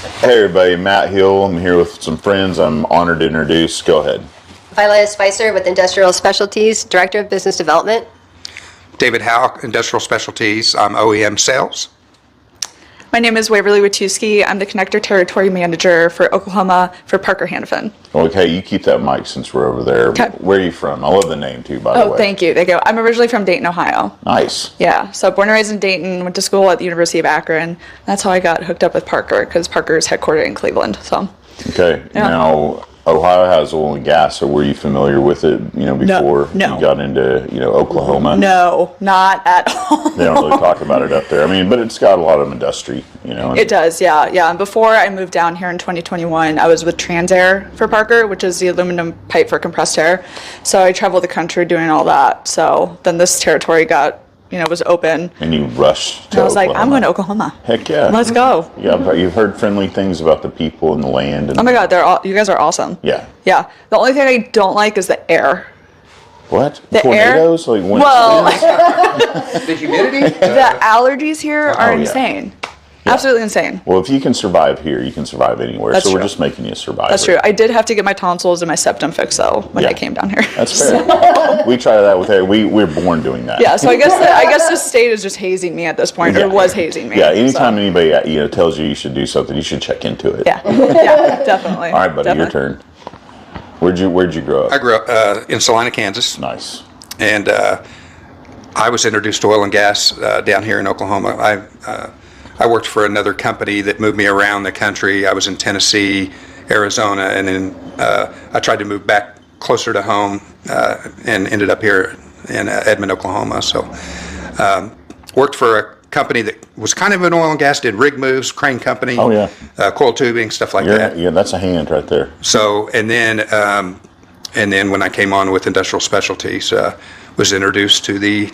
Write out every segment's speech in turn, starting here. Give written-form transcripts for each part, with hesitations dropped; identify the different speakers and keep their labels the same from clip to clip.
Speaker 1: Hey everybody, Matt Hill. I'm here with some friends I'm honored to introduce. Go ahead.
Speaker 2: Violeta Spicer with Industrial Specialties, Director of Business Development.
Speaker 3: David Houck, Industrial Specialties. I'm OEM Sales.
Speaker 4: My name is Waverly Wituski. I'm the Connector Territory Manager for Oklahoma for Parker Hannafin.
Speaker 1: Okay, you keep that mic since we're over there.
Speaker 4: Okay.
Speaker 1: Where are you from? I love the name too, by the way.
Speaker 4: Oh, thank you. Thank you. I'm originally from Dayton, Ohio.
Speaker 1: Nice.
Speaker 4: Yeah, so born and raised in Dayton, went to school at the University of Akron. That's how I got hooked up with Parker, because Parker is headquartered in Cleveland. So.
Speaker 1: Okay,
Speaker 4: Yeah.
Speaker 1: Now Ohio has oil and gas, so were you familiar with it, before
Speaker 4: No.
Speaker 1: you got into, Oklahoma?
Speaker 4: No, not at all.
Speaker 1: They don't really talk about it up there. I mean, but it's got a lot of industry,
Speaker 4: It does, yeah. And before I moved down here in 2021, I was with Transair for Parker, which is the aluminum pipe for compressed air. So I traveled the country doing all that. So then this territory was open.
Speaker 1: And you rushed to
Speaker 4: And I was like,
Speaker 1: Oklahoma.
Speaker 4: I'm going to Oklahoma.
Speaker 1: Heck yeah.
Speaker 4: Let's go.
Speaker 1: Yeah, but you've heard friendly things about the people and the land. And
Speaker 4: Oh my God, you guys are awesome.
Speaker 1: Yeah.
Speaker 4: Yeah. The only thing I don't like is the air.
Speaker 1: What?
Speaker 4: The
Speaker 1: Tornadoes? Like when
Speaker 3: The humidity?
Speaker 4: The allergies here are
Speaker 1: yeah.
Speaker 4: insane.
Speaker 1: Yeah.
Speaker 4: Absolutely insane.
Speaker 1: Well, if you can survive here, you can survive anywhere.
Speaker 4: That's
Speaker 1: so we're
Speaker 4: true.
Speaker 1: just making you survive.
Speaker 4: That's true. I did have to get my tonsils and my septum fixed though when
Speaker 1: Yeah.
Speaker 4: I came down here.
Speaker 1: That's fair. We try that with we're born doing that.
Speaker 4: Yeah, so I guess the state is just hazing me at this point, or was hazing me.
Speaker 1: Yeah, anytime
Speaker 4: so.
Speaker 1: anybody tells you should do something, you should check into it.
Speaker 4: Yeah, definitely.
Speaker 1: All right, buddy,
Speaker 4: definitely.
Speaker 1: your turn. Where'd you grow up?
Speaker 3: I grew up in Salina, Kansas,
Speaker 1: Nice.
Speaker 3: and I was introduced to oil and gas down here in Oklahoma. I worked for another company that moved me around the country. I was in Tennessee, Arizona, and then I tried to move back closer to home and ended up here in Edmond, Oklahoma. So worked for a company that was kind of an oil and gas, did rig moves, crane company,
Speaker 1: Oh, yeah.
Speaker 3: coil tubing, stuff like that.
Speaker 1: Yeah, that's a hand right there.
Speaker 3: So, and then when I came on with Industrial Specialties, was introduced to the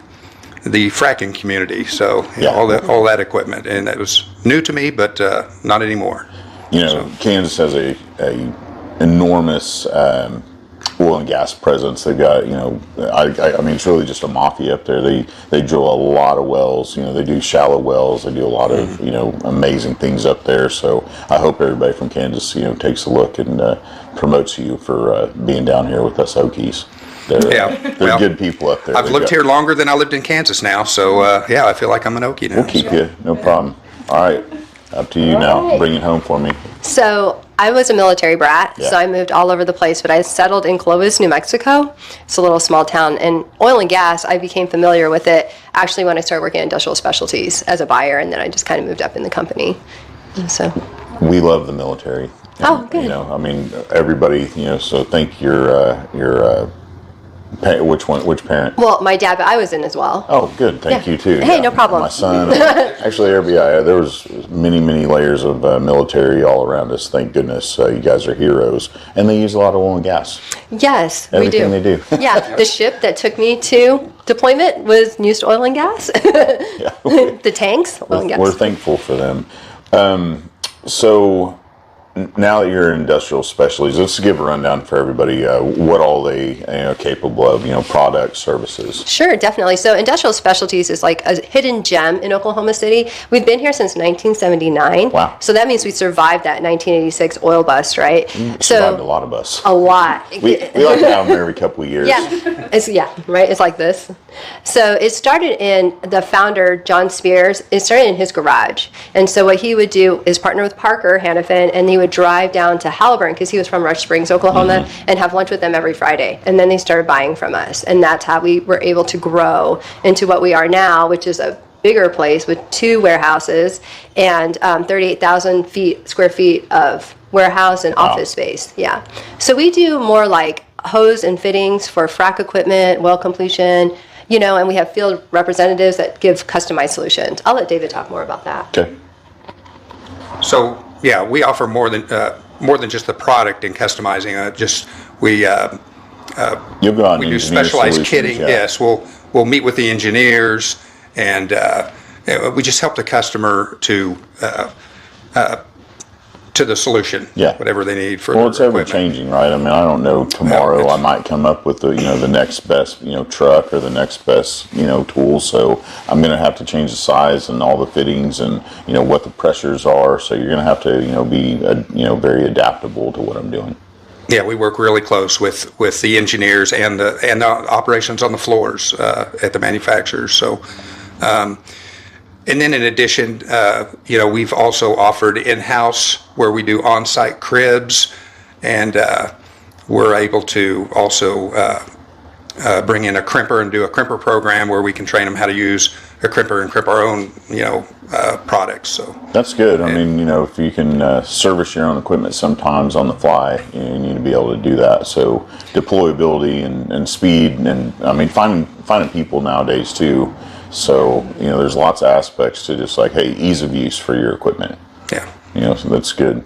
Speaker 3: fracking community. So
Speaker 1: Yeah.
Speaker 3: all that equipment, and that was new to me, but not anymore.
Speaker 1: Kansas has a enormous oil and gas presence. They've got, I mean, it's really just a mafia up there. They drill a lot of wells. They do shallow wells. They do a lot of, amazing things up there. So I hope everybody from Kansas, takes a look and promotes you for being down here with us Okies. They're good people up there.
Speaker 3: I've lived here longer than I lived in Kansas now, so I feel like I'm an Okie now.
Speaker 1: We'll keep you, no problem. All right, up to you now. Bring it home for me.
Speaker 2: So I was a military brat,
Speaker 1: Yeah.
Speaker 2: so I moved all over the place, but I settled in Clovis, New Mexico. It's a little small town. And oil and gas, I became familiar with it actually when I started working at Industrial Specialties as a buyer, and then I just kind of moved up in the company. And so.
Speaker 1: We love the military.
Speaker 2: Oh, good.
Speaker 1: Everybody, so thank your which parent?
Speaker 2: Well, my dad, but I was in as well.
Speaker 1: Oh, good. Thank
Speaker 2: Yeah.
Speaker 1: you too.
Speaker 2: Hey, no problem.
Speaker 1: My son, actually, everybody. There was many layers of military all around us. Thank goodness, you guys are heroes, and they use a lot of oil and gas.
Speaker 2: Yes,
Speaker 1: Everything
Speaker 2: we do.
Speaker 1: they do.
Speaker 2: Yeah, the ship that took me to deployment was used oil and gas.
Speaker 1: Yeah.
Speaker 2: The tanks, oil and gas.
Speaker 1: We're thankful for them. So now that you're in Industrial Specialties, let's give a rundown for everybody what all they are capable of, products, services.
Speaker 2: Sure, definitely. So Industrial Specialties is like a hidden gem in Oklahoma City. We've been here since 1979.
Speaker 1: Wow.
Speaker 2: So that means we survived that 1986 oil bust, right?
Speaker 1: Survived a lot of us.
Speaker 2: A lot.
Speaker 1: We like to have them every couple of years.
Speaker 2: Right. It's like this. So it started in the founder, John Spears. It started in his garage. And so what he would do is partner with Parker Hannafin, and he would drive down to Halliburton, because he was from Rush Springs, Oklahoma, and have lunch with them every Friday. And then they started buying from us. And that's how we were able to grow into what we are now, which is a bigger place with 2 warehouses and 38,000 square feet of warehouse and office space. Yeah. So we do more like hose and fittings for frac equipment, well completion, and we have field representatives that give customized solutions. I'll let David talk more about that.
Speaker 1: Okay.
Speaker 3: So yeah, we offer more than just the product and customizing.
Speaker 1: You'll go out and
Speaker 3: We do
Speaker 1: engineer
Speaker 3: specialized
Speaker 1: solutions,
Speaker 3: kitting.
Speaker 1: yeah.
Speaker 3: Yes, we'll meet with the engineers, and we just help the customer to to the solution.
Speaker 1: Yeah.
Speaker 3: Whatever they need for
Speaker 1: Well, it's
Speaker 3: their
Speaker 1: ever
Speaker 3: equipment.
Speaker 1: changing, right? I mean, I don't know. Tomorrow, I might come up with the next best truck or the next best tool. So I'm going to have to change the size and all the fittings and what the pressures are. So you're going to have to be very adaptable to what I'm doing.
Speaker 3: Yeah, we work really close with the engineers and the operations on the floors at the manufacturers. So. And then in addition, we've also offered in-house where we do on-site cribs, and we're able to also bring in a crimper and do a crimper program where we can train them how to use a crimper and crimp our own, products. So
Speaker 1: that's good. I mean, if you can service your own equipment sometimes on the fly, you need to be able to do that. So deployability and speed, and I mean, finding people nowadays too. So, there's lots of aspects to just like, hey, ease of use for your equipment.
Speaker 3: Yeah.
Speaker 1: So that's good.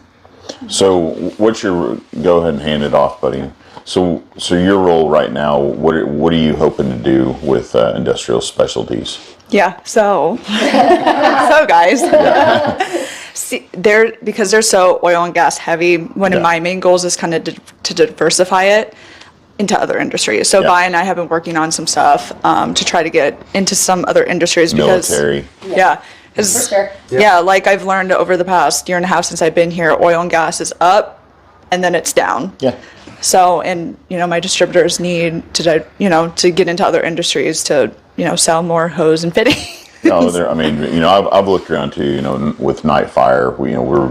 Speaker 1: So go ahead and hand it off, buddy. So your role right now, what are you hoping to do with Industrial Specialties?
Speaker 4: Yeah. So guys, see, because they're so oil and gas heavy, one of my main goals is kind of to diversify it into other industries. So Vi and I have been working on some stuff to try to get into some other industries.
Speaker 1: Military.
Speaker 4: For sure. Yeah, like I've learned over the past year and a half since I've been here, oil and gas is up and then it's down.
Speaker 1: Yeah.
Speaker 4: So, and my distributors need to get into other industries to sell more hose and fitting.
Speaker 1: I've looked around too. With Night Fire, we were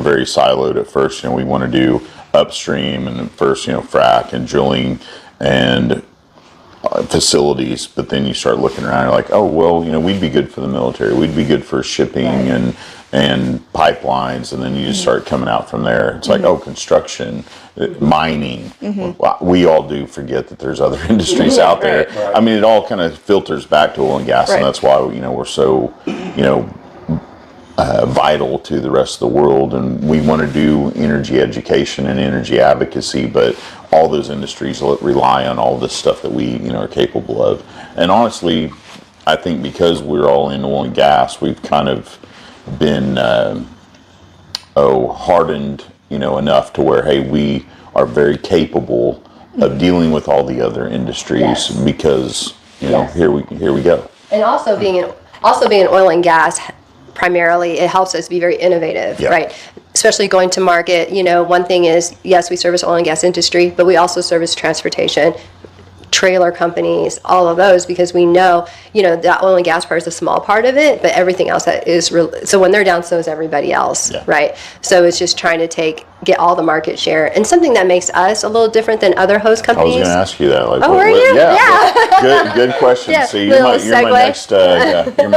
Speaker 1: very siloed at first. We want to do upstream and first, frac and drilling and facilities, but then you start looking around, you're like, oh well, we'd be good for the military, we'd be good for shipping and pipelines, and then you just start coming out from there. It's like, oh, construction, mining. Well, we all do forget that there's other industries out there. Right. I mean, it all kind of filters back to oil and gas, and that's why we're so vital to the rest of the world, and we want to do energy education and energy advocacy, but all those industries rely on all this stuff that we are capable of. And honestly, I think because we're all in oil and gas, we've kind of been hardened enough to where, hey, we are very capable of dealing with all the other industries because here we go.
Speaker 2: And also being in oil and gas, primarily, it helps us be very innovative, right? Especially going to market. One thing is, yes, we service oil and gas industry, but we also service transportation, trailer companies, all of those, because we know, that oil and gas part is a small part of it, but everything else that is so when they're down, so is everybody else, right? So it's just trying to get all the market share, and something that makes us a little different than other hose companies.
Speaker 1: I was going to ask you that. Like,
Speaker 2: were you?
Speaker 1: Yeah. Good question.
Speaker 2: Yeah,
Speaker 1: See, you're my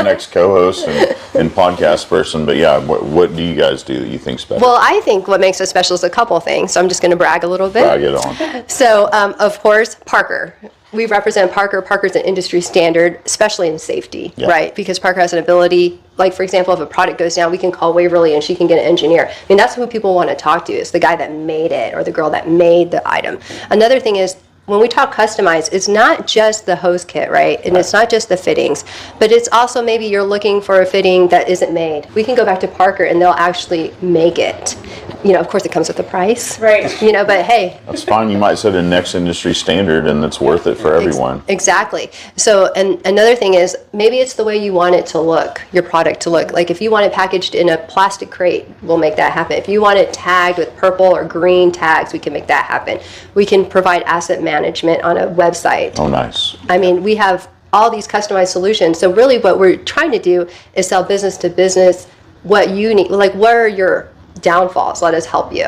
Speaker 1: next co-host and podcast person. But what do you guys do that you think's special?
Speaker 2: Well, I think what makes us special is a couple things. So I'm just going to brag a little bit.
Speaker 1: Brag it on.
Speaker 2: So, of course, Parker. We represent Parker. Parker's an industry standard, especially in safety, right? Because Parker has an ability, like, for example, if a product goes down, we can call Waverly and she can get an engineer. I mean, that's who people want to talk to, is the guy that made it or the girl that made the item. Another thing is, when we talk customized, it's not just the hose kit, right? And it's not just the fittings, but it's also maybe you're looking for a fitting that isn't made. We can go back to Parker and they'll actually make it. Of course it comes with a price, right? But hey.
Speaker 1: That's fine. You might set a next industry standard and it's worth it for everyone.
Speaker 2: Exactly. So, and another thing is, maybe it's the way you want it to look, your product to look. Like if you want it packaged in a plastic crate, we'll make that happen. If you want it tagged with purple or green tags, we can make that happen. We can provide asset management on a website.
Speaker 1: Oh, nice.
Speaker 2: I mean, we have all these customized solutions. So really what we're trying to do is sell business to business what you need. Like, what are your downfalls? Let us help you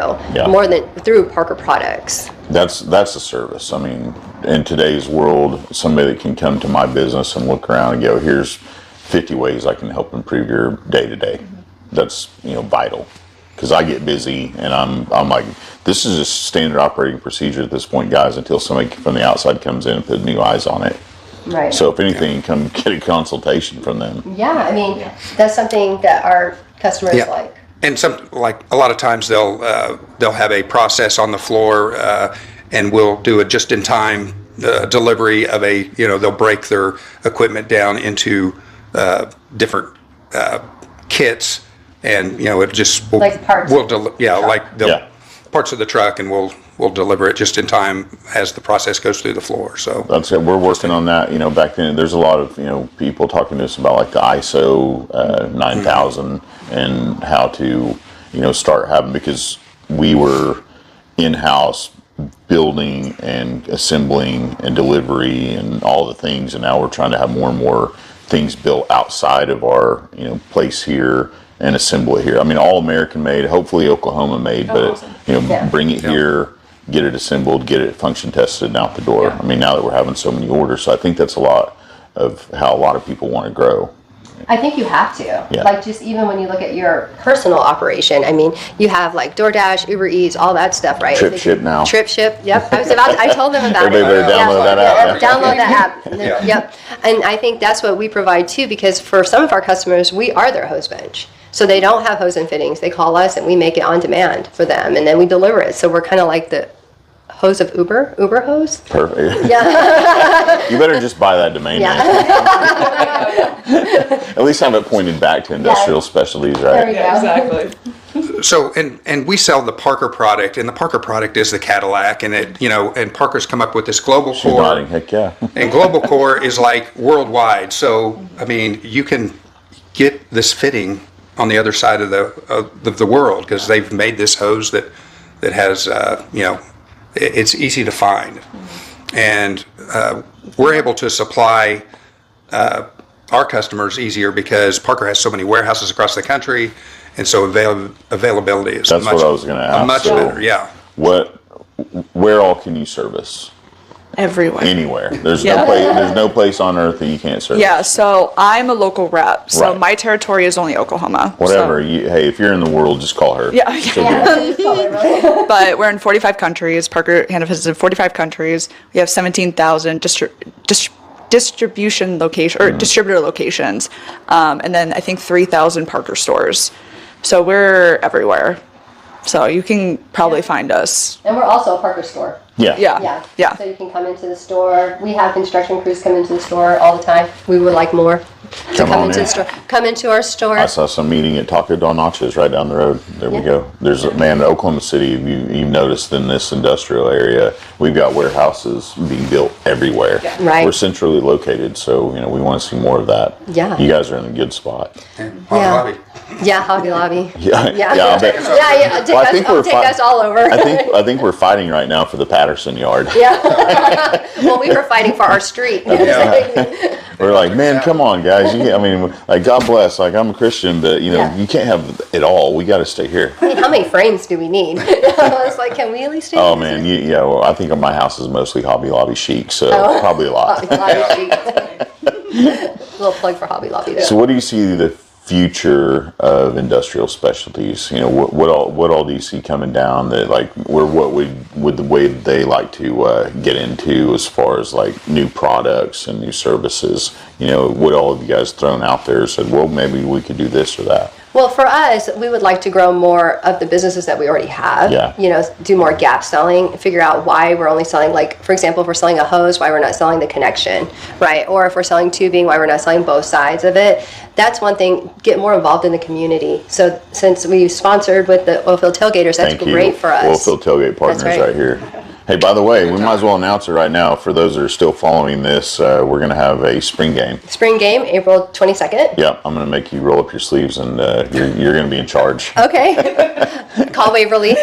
Speaker 2: more than through Parker products.
Speaker 1: That's a service. I mean, in today's world, somebody that can come to my business and look around and go, here's 50 ways I can help improve your day-to-day. That's, vital. Because I get busy and I'm like, this is a standard operating procedure at this point, guys, until somebody from the outside comes in and put new eyes on it.
Speaker 2: Right.
Speaker 1: So if anything, come get a consultation from them.
Speaker 2: Yeah, I mean, that's something that our customers like.
Speaker 3: And a lot of times they'll have a process on the floor, and we'll do a just-in-time delivery of they'll break their equipment down into different kits and it just
Speaker 2: Like parts.
Speaker 3: parts of the truck, and we'll deliver it just in time as the process goes through the floor. So
Speaker 1: that's it. We're working on that. Back then there's a lot of people talking to us about like the ISO 9000 and how to start having, because we were in-house building and assembling and delivery and all the things, and now we're trying to have more and more things built outside of our place here and assemble it here. I mean, all American made, hopefully Oklahoma made, but
Speaker 4: awesome.
Speaker 1: Bring it here, get it assembled, get it function tested, and out the door. I mean, now that we're having so many orders, so I think that's a lot of how a lot of people want to grow.
Speaker 2: I think you have to.
Speaker 1: Yeah.
Speaker 2: Like, just even when you look at your personal operation, I mean, you have like DoorDash, Uber Eats, all that stuff, right?
Speaker 1: Trip Ship now.
Speaker 2: Trip Ship, yep. I told them about
Speaker 1: Everybody
Speaker 2: it.
Speaker 1: better download that app. Yeah.
Speaker 2: Download that app.
Speaker 3: Yeah.
Speaker 2: Yep. And I think that's what we provide too, because for some of our customers, we are their hose bench. So they don't have hose and fittings. They call us and we make it on demand for them, and then we deliver it. So we're kind of like the hose of Uber hose.
Speaker 1: Perfect.
Speaker 2: Yeah.
Speaker 1: You better just buy that domain name. At least have it pointed back to industrial specialties,
Speaker 2: There
Speaker 1: right?
Speaker 2: you
Speaker 4: Yeah,
Speaker 2: go.
Speaker 4: exactly.
Speaker 3: So, and we sell the Parker product, and the Parker product is the Cadillac, and and Parker's come up with this global
Speaker 1: She's
Speaker 3: core,
Speaker 1: nodding. Heck yeah.
Speaker 3: and global core is like worldwide. So, I mean, you can get this fitting on the other side of the world, because they've made this hose that has it's easy to find, and we're able to supply our customers easier because Parker has so many warehouses across the country, and so availability is
Speaker 1: That's what I was going to ask.
Speaker 3: much
Speaker 1: So
Speaker 3: better. Yeah.
Speaker 1: Where all can you service?
Speaker 4: Everywhere.
Speaker 1: Anywhere. There's
Speaker 4: Yeah.
Speaker 1: no place. There's no place on earth that you can't service.
Speaker 4: Yeah, so I'm a local rep, so
Speaker 1: Right.
Speaker 4: my territory is only Oklahoma.
Speaker 1: Whatever.
Speaker 4: So,
Speaker 1: Hey, if you're in the world, just call her.
Speaker 4: yeah,
Speaker 1: She'll
Speaker 4: yeah.
Speaker 1: do it.
Speaker 2: Yeah.
Speaker 4: But we're in 45 countries. Parker Hannafin is in 45 countries. We have 17,000 distribution location or distributor locations, and then I think 3,000 Parker stores. So we're everywhere. So you can probably find us.
Speaker 2: And we're also a Parker store.
Speaker 1: Yeah.
Speaker 4: Yeah. Yeah.
Speaker 2: So you can come into the store. We have construction crews come into the store all the time. We would like more to
Speaker 1: Come
Speaker 2: come
Speaker 1: on
Speaker 2: into
Speaker 1: in.
Speaker 2: the store. Come into our store.
Speaker 1: I saw some meeting at Taco Del Nacho's right down the road. There we
Speaker 2: Yeah.
Speaker 1: go. There's Oklahoma City. You've noticed in this industrial area, we've got warehouses being built everywhere.
Speaker 2: Right.
Speaker 1: We're centrally located, so we want to see more of that.
Speaker 2: Yeah.
Speaker 1: You guys are in a good spot.
Speaker 3: Hobby.
Speaker 2: Yeah, Hobby Lobby.
Speaker 1: Yeah.
Speaker 2: Yeah.
Speaker 1: Yeah. I bet.
Speaker 2: Yeah. Take,
Speaker 1: Well, I
Speaker 2: us,
Speaker 1: think we're
Speaker 2: take
Speaker 1: fi-
Speaker 2: us all over.
Speaker 1: I think we're fighting right now for the Patterson yard.
Speaker 2: Yeah. Well, we were fighting for our street.
Speaker 1: We're like, man, come on, guys. Like, God bless. Like, I'm a Christian, but
Speaker 2: Yeah.
Speaker 1: you can't have it all. We got to stay here.
Speaker 2: I mean, how many frames do we need? It's like, can we at least do
Speaker 1: Oh man, well, I think my house is mostly Hobby Lobby chic, so probably a lot.
Speaker 2: Hobby Lobby chic. Little plug for Hobby Lobby there.
Speaker 1: So, what do you see the future of industrial specialties? What all do you see coming down that what would the way that they like to get into as far as like new products and new services? What all have you guys thrown out there and said, well, maybe we could do this or that?
Speaker 2: Well, for us, we would like to grow more of the businesses that we already have.
Speaker 1: Yeah.
Speaker 2: Do more gap selling, figure out why we're only selling, like, for example, if we're selling a hose, why we're not selling the connection, right? Or if we're selling tubing, why we're not selling both sides of it. That's one thing, get more involved in the community. So since we sponsored with the Oilfield Tailgaters, that's
Speaker 1: Thank you.
Speaker 2: great for us.
Speaker 1: Oilfield Tailgate Partners
Speaker 2: That's
Speaker 1: right
Speaker 2: right.
Speaker 1: here. Hey, by the way, we might as well announce it right now. For those that are still following this, we're going to have a spring game.
Speaker 2: Spring game, April 22nd.
Speaker 1: Yeah, I'm going to make you roll up your sleeves, and you're going to be in charge.
Speaker 2: Okay. Call Waverly.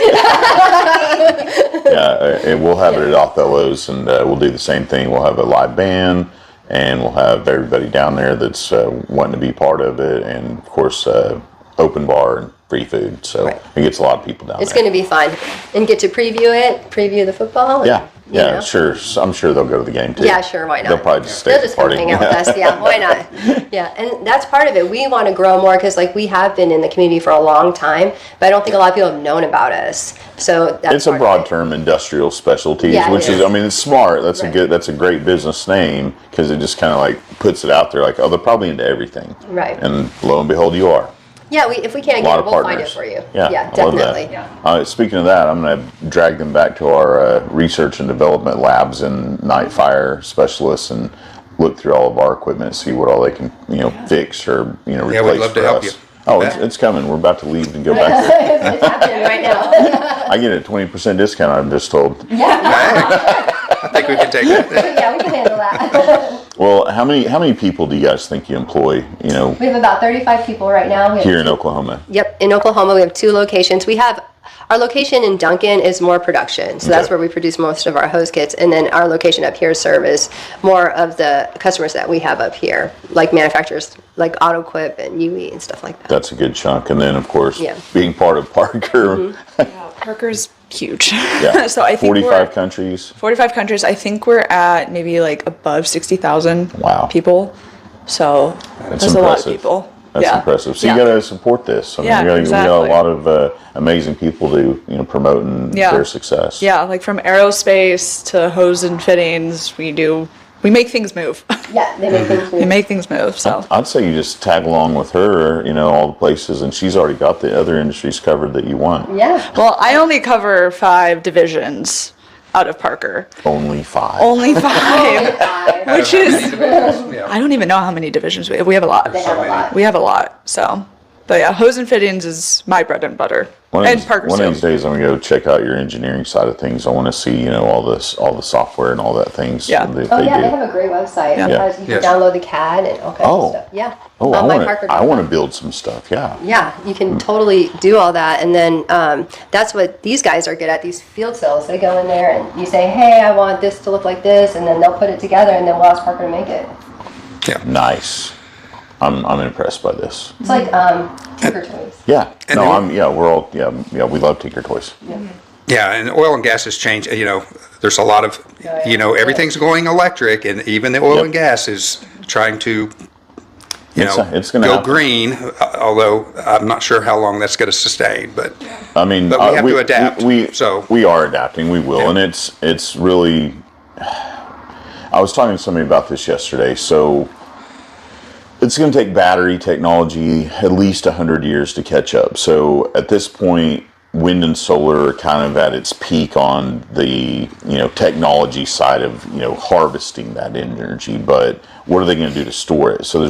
Speaker 1: Yeah, and we'll have it at Othello's, and we'll do the same thing. We'll have a live band, and we'll have everybody down there that's wanting to be part of it, and of course, open bar and free food. So
Speaker 2: Right.
Speaker 1: it gets a lot of people down
Speaker 2: It's
Speaker 1: there.
Speaker 2: going to be fun. And get to preview the football.
Speaker 1: Yeah,
Speaker 2: you know.
Speaker 1: sure. I'm sure they'll go to the game too.
Speaker 2: Yeah, sure, why not?
Speaker 1: They'll probably just stay
Speaker 2: They'll
Speaker 1: at the
Speaker 2: just come
Speaker 1: party.
Speaker 2: hang out with us. Yeah, why not? Yeah, and that's part of it. We want to grow more because, like, we have been in the community for a long time, but I don't think a lot of people have known about us. So that's
Speaker 1: It's a
Speaker 2: part of
Speaker 1: broad
Speaker 2: it.
Speaker 1: term, industrial specialties,
Speaker 2: Yeah, it
Speaker 1: which is,
Speaker 2: is.
Speaker 1: I mean, it's smart. That's
Speaker 2: Right.
Speaker 1: That's a great business name because it just kind of like puts it out there, like, oh, they're probably into everything.
Speaker 2: Right.
Speaker 1: And lo and behold, you are.
Speaker 2: Yeah, if we can't
Speaker 1: A
Speaker 2: get
Speaker 1: lot
Speaker 2: it,
Speaker 1: of
Speaker 2: we'll
Speaker 1: partners.
Speaker 2: find it for you.
Speaker 1: Yeah,
Speaker 2: Yeah,
Speaker 1: I love
Speaker 2: definitely.
Speaker 1: that. Speaking of that, I'm going to drag them back to our research and development labs and night fire specialists and look through all of our equipment and see what all they can, fix or replace
Speaker 3: Yeah, we'd love
Speaker 1: for
Speaker 3: to help
Speaker 1: us.
Speaker 3: you.
Speaker 1: Oh, it's coming. We're about to leave and go back there.
Speaker 2: It's happening right now.
Speaker 1: I get a 20% discount, I'm just told.
Speaker 2: Yeah.
Speaker 3: I think we can take that.
Speaker 2: Yeah, we can handle that.
Speaker 1: Well, how many people do you guys think you employ,
Speaker 2: We have about 35 people right now. We have
Speaker 1: here in Oklahoma?
Speaker 2: Yep, in Oklahoma we have 2 locations. We have our location in Duncan is more production, so that's where we produce most of our hose kits, and then our location up here serves more of the customers that we have up here, like manufacturers like AutoQuip and UE and stuff like that.
Speaker 1: That's a good chunk. And then, of course,
Speaker 2: Yeah.
Speaker 1: being part of Parker,
Speaker 4: Parker's huge.
Speaker 1: yeah,
Speaker 4: So I think
Speaker 1: 45 countries.
Speaker 4: 45 countries. I think we're at maybe like above 60,000
Speaker 1: Wow.
Speaker 4: people. So
Speaker 1: That's
Speaker 4: there's a lot of
Speaker 1: impressive.
Speaker 4: people.
Speaker 1: That's
Speaker 4: yeah.
Speaker 1: impressive. So
Speaker 4: Yeah.
Speaker 1: you got to support this. I mean,
Speaker 4: Yeah,
Speaker 1: we got a
Speaker 4: exactly.
Speaker 1: lot of amazing people to promoting
Speaker 4: Yeah.
Speaker 1: their success.
Speaker 4: Yeah, like from aerospace to hose and fittings, we make things move.
Speaker 2: Yeah, they make things
Speaker 4: We make things move. So
Speaker 1: I'd say you just tag along with her, all the places, and she's already got the other industries covered that you want.
Speaker 2: Yeah.
Speaker 4: well, I only cover 5 divisions out of Parker.
Speaker 1: Only 5.
Speaker 4: Only 5. Which is
Speaker 3: Yeah.
Speaker 4: I don't even know how many divisions we have. We have a lot.
Speaker 2: They have a lot.
Speaker 4: We have a lot. So, but yeah, hose and fittings is my bread and butter. And Parker's
Speaker 1: one of
Speaker 4: too.
Speaker 1: these days, I'm gonna go check out your engineering side of things. I want to see, all the software and all that things.
Speaker 4: Yeah.
Speaker 1: that
Speaker 2: Oh
Speaker 1: they
Speaker 2: yeah,
Speaker 1: do.
Speaker 2: they have a great website.
Speaker 4: Yeah.
Speaker 2: It has, you can
Speaker 3: Yes.
Speaker 2: download the CAD and all kinds
Speaker 1: Oh.
Speaker 2: of stuff. Yeah.
Speaker 1: Oh,
Speaker 2: On my
Speaker 1: I
Speaker 2: Parker.com.
Speaker 1: want to build some stuff. Yeah.
Speaker 2: Yeah, you can totally do all that, and then that's what these guys are good at. These field sales, they go in there and you say, "Hey, I want this to look like this," and then they'll put it together, and then we'll ask Parker to make it.
Speaker 1: Nice. I'm impressed by this.
Speaker 2: It's like Tinker Toys.
Speaker 1: Yeah.
Speaker 3: And
Speaker 1: No,
Speaker 3: the-
Speaker 1: we're all we love Tinker Toys.
Speaker 3: Yeah, and oil and gas has changed. There's a lot of, everything's going electric, and even the oil
Speaker 1: Yep.
Speaker 3: and gas is trying to,
Speaker 1: It's gonna
Speaker 3: go
Speaker 1: happen.
Speaker 3: green. Although I'm not sure how long that's going to sustain, but
Speaker 1: I mean,
Speaker 3: But we have to adapt, so-
Speaker 1: we are adapting. We will,
Speaker 3: Yeah.
Speaker 1: and it's really. I was talking to somebody about this yesterday. So it's going to take battery technology at least 100 years to catch up. So at this point, wind and solar are kind of at its peak on the technology side of harvesting that energy. But what are they going to do to store it? So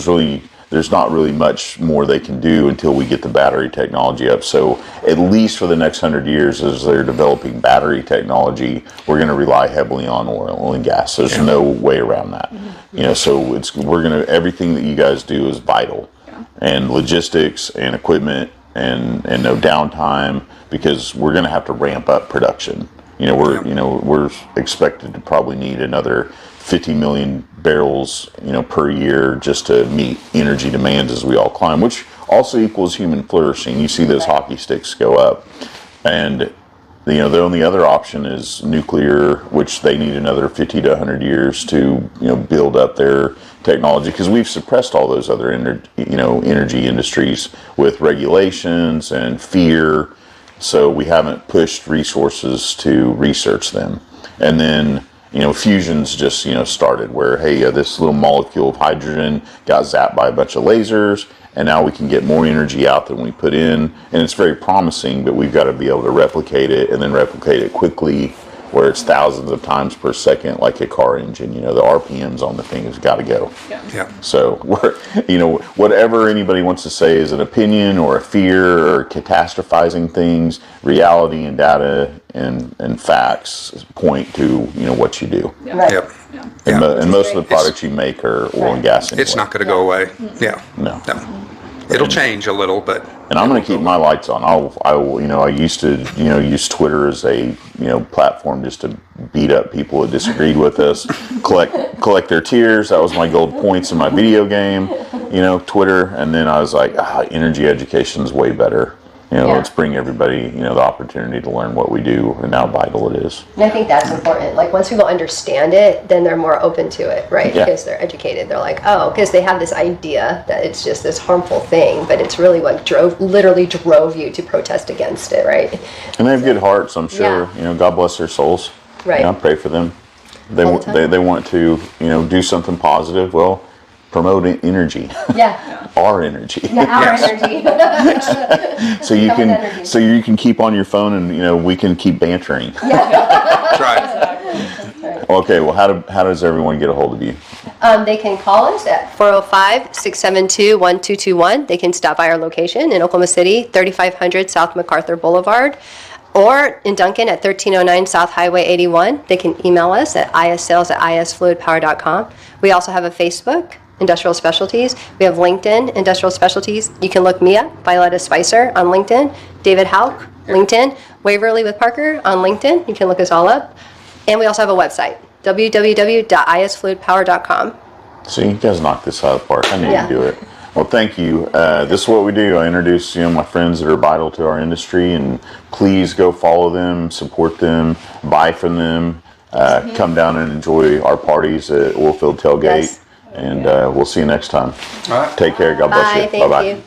Speaker 1: there's not really much more they can do until we get the battery technology up. So at least for the next 100 years, as they're developing battery technology, we're going to rely heavily on oil and gas. There's no way around that. So everything that you guys do is vital, and logistics and equipment and no downtime, because we're going to have to ramp up production. We're expected to probably need another 50 million barrels, per year just to meet energy demands as we all climb, which also equals human flourishing. You see those hockey sticks go up, and the only other option is nuclear, which they need another 50 to 100 years to build up their technology, because we've suppressed all those other energy industries with regulations and fear. So we haven't pushed resources to research them. And then, fusion's just, started where, hey, this little molecule of hydrogen got zapped by a bunch of lasers, and now we can get more energy out than we put in. And it's very promising, but we've got to be able to replicate it, and then replicate it quickly, where it's thousands of times per second, like a car engine. The RPMs on the thing has got to go.
Speaker 3: yeah.
Speaker 1: So whatever anybody wants to say is an opinion or a fear or catastrophizing things, reality and data and facts point to what you do.
Speaker 2: Right.
Speaker 3: Yep.
Speaker 1: And most of the products you make are oil and gas anyway.
Speaker 3: It's not going to go away. Yeah.
Speaker 1: No.
Speaker 3: It'll change a little, but
Speaker 1: And I'm going to keep my lights on. I used to use Twitter as a platform just to beat up people who disagreed with us, collect their tears. That was my gold points in my video game, Twitter. And then I was like, energy education is way better. Let's bring everybody the opportunity to learn what we do and how vital it is.
Speaker 2: And I think that's important. Like once people understand it, then they're more open to it, right?
Speaker 1: Yeah.
Speaker 2: Because they're educated. They're like, oh, because they have this idea that it's just this harmful thing, but it's really what literally drove you to protest against it, right?
Speaker 1: And they have good hearts, I'm sure.
Speaker 2: Yeah.
Speaker 1: God bless their souls.
Speaker 2: Right.
Speaker 1: I pray for them. They
Speaker 2: All the time.
Speaker 1: they want to do something positive. Well, promote energy.
Speaker 2: Yeah.
Speaker 1: Our energy.
Speaker 2: Yeah, our
Speaker 3: Yes.
Speaker 2: energy.
Speaker 1: So you
Speaker 2: Come with
Speaker 1: can
Speaker 2: energy.
Speaker 1: keep on your phone, and we can keep bantering.
Speaker 3: that's right.
Speaker 1: Okay, well, how does everyone get a hold of you?
Speaker 2: They can call us at 405-672-1221. They can stop by our location in Oklahoma City, 3500 South MacArthur Boulevard, or in Duncan at 1309 South Highway 81. They can email us at issales@isfluidpower.com. We also have a Facebook, Industrial Specialties. We have LinkedIn, Industrial Specialties. You can look me up, Violeta Spicer, on LinkedIn. David Houck, LinkedIn. Waverly with Parker on LinkedIn. You can look us all up. And we also have a website, www.isfluidpower.com.
Speaker 1: So you guys knocked this out of the park. I knew
Speaker 2: Yeah.
Speaker 1: you'd do it. Well, thank you. This is what we do. I introduce my friends that are vital to our industry, and please go follow them, support them, buy from them, come down and enjoy our parties at Oilfield Tailgate,
Speaker 2: Yes.
Speaker 1: and we'll see you next time.
Speaker 3: All right.
Speaker 1: Take care. God bless
Speaker 2: Bye.
Speaker 1: you.
Speaker 2: Thank
Speaker 1: Bye-bye.
Speaker 2: you.